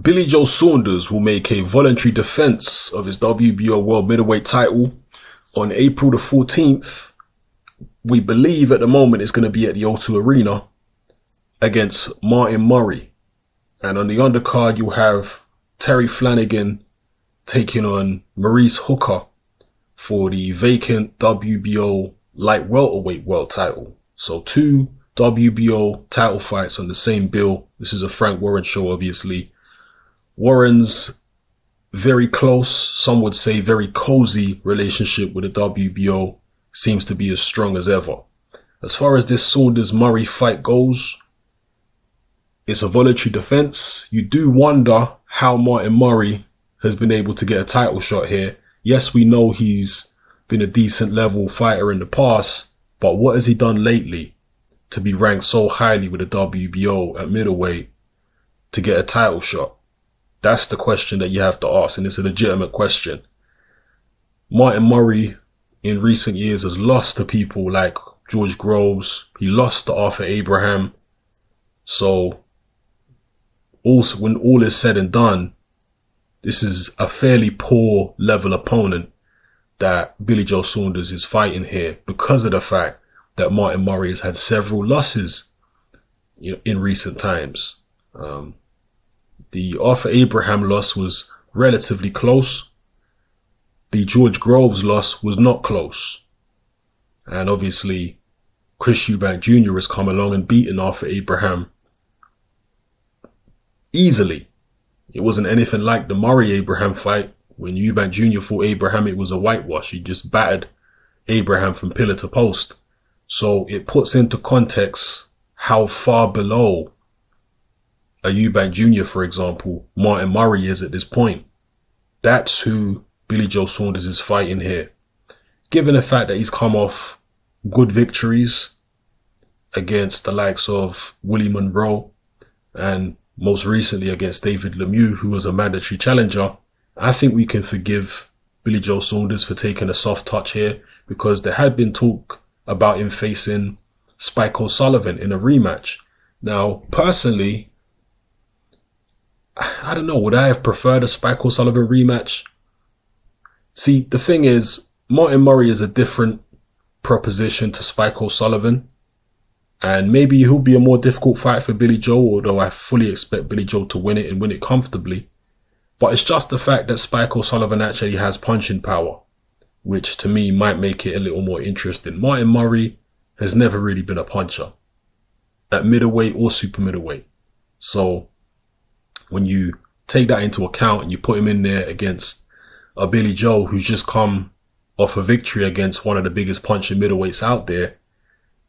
Billy Joe Saunders will make a voluntary defense of his WBO World Middleweight title on April the 14th. We believe at the moment it's going to be at the O2 Arena against Martin Murray. And on the undercard, you'll have Terry Flanagan taking on Maurice Hooker for the vacant WBO light welterweight world title. So two WBO title fights on the same bill. This is a Frank Warren show, obviously. Warren's very close, some would say very cozy relationship with the WBO seems to be as strong as ever. As far as this Saunders-Murray fight goes, it's a voluntary defense. You do wonder how Martin Murray has been able to get a title shot here. Yes, we know he's been a decent level fighter in the past, but what has he done lately to be ranked so highly with the WBO at middleweight to get a title shot? That's the question that you have to ask, and it's a legitimate question. Martin Murray in recent years has lost to people like George Groves. He lost to Arthur Abraham. So also, when all is said and done, this is a fairly poor level opponent that Billy Joe Saunders is fighting here because of the fact that Martin Murray has had several losses in recent times. The Arthur Abraham loss was relatively close. The George Groves loss was not close. And obviously, Chris Eubank Jr. has come along and beaten Arthur Abraham easily. It wasn't anything like the Murray-Abraham fight. When Eubank Jr. fought Abraham, it was a whitewash. He just battered Abraham from pillar to post. So it puts into context how far below a Eubank Jr., for example, Martin Murray is at this point. That's who Billy Joe Saunders is fighting here. Given the fact that he's come off good victories against the likes of Willie Monroe and most recently against David Lemieux, who was a mandatory challenger, I think we can forgive Billy Joe Saunders for taking a soft touch here, because there had been talk about him facing Spike O'Sullivan in a rematch. Now, personally, I don't know, would I have preferred a Spike O'Sullivan rematch? See, the thing is, Martin Murray is a different proposition to Spike O'Sullivan, and maybe he'll be a more difficult fight for Billy Joe, although I fully expect Billy Joe to win it and win it comfortably. But it's just the fact that Spike O'Sullivan actually has punching power, which to me might make it a little more interesting. Martin Murray has never really been a puncher at middleweight or super middleweight. So when you take that into account and you put him in there against a Billy Joe who's just come off a victory against one of the biggest punching middleweights out there,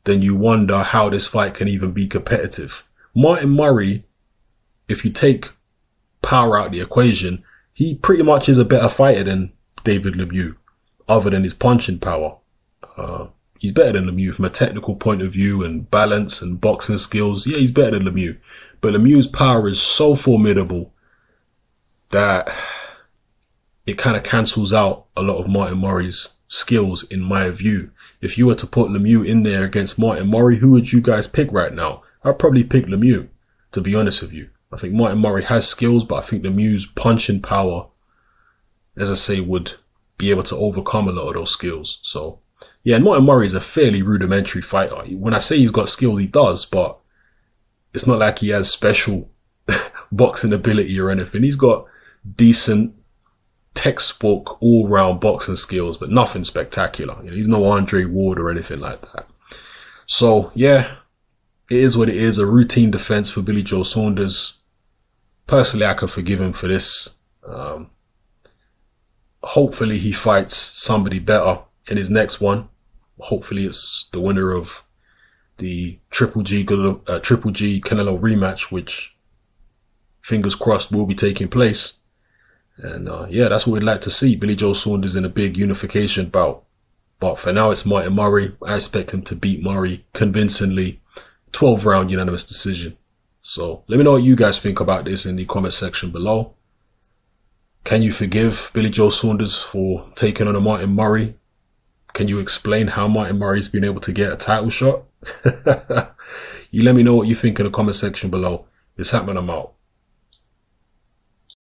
then you wonder how this fight can even be competitive. Martin Murray, if you take power out of the equation, he pretty much is a better fighter than David Lemieux, other than his punching power. He's better than Lemieux from a technical point of view and balance and boxing skills. Yeah, he's better than Lemieux. But Lemieux's power is so formidable that it kind of cancels out a lot of Martin Murray's skills, in my view. If you were to put Lemieux in there against Martin Murray, who would you guys pick right now? I'd probably pick Lemieux, to be honest with you. I think Martin Murray has skills, but I think Lemieux's punching power, as I say, would be able to overcome a lot of those skills. So, yeah, and Martin Murray is a fairly rudimentary fighter. When I say he's got skills, he does, but it's not like he has special boxing ability or anything. He's got decent textbook all-round boxing skills, but nothing spectacular. He's no Andre Ward or anything like that. So, yeah, it is what it is. A routine defense for Billy Joe Saunders. Personally, I could forgive him for this. Hopefully he fights somebody better in his next one. Hopefully it's the winner of the Triple G Canelo rematch, which, fingers crossed, will be taking place. And yeah, that's what we'd like to see. Billy Joe Saunders in a big unification bout. But for now, it's Martin Murray. I expect him to beat Murray convincingly. 12-round unanimous decision. So let me know what you guys think about this in the comment section below. Can you forgive Billy Joe Saunders for taking on a Martin Murray? Can you explain how Martin Murray's been able to get a title shot? You let me know what you think in the comment section below. It's happening. I'm out.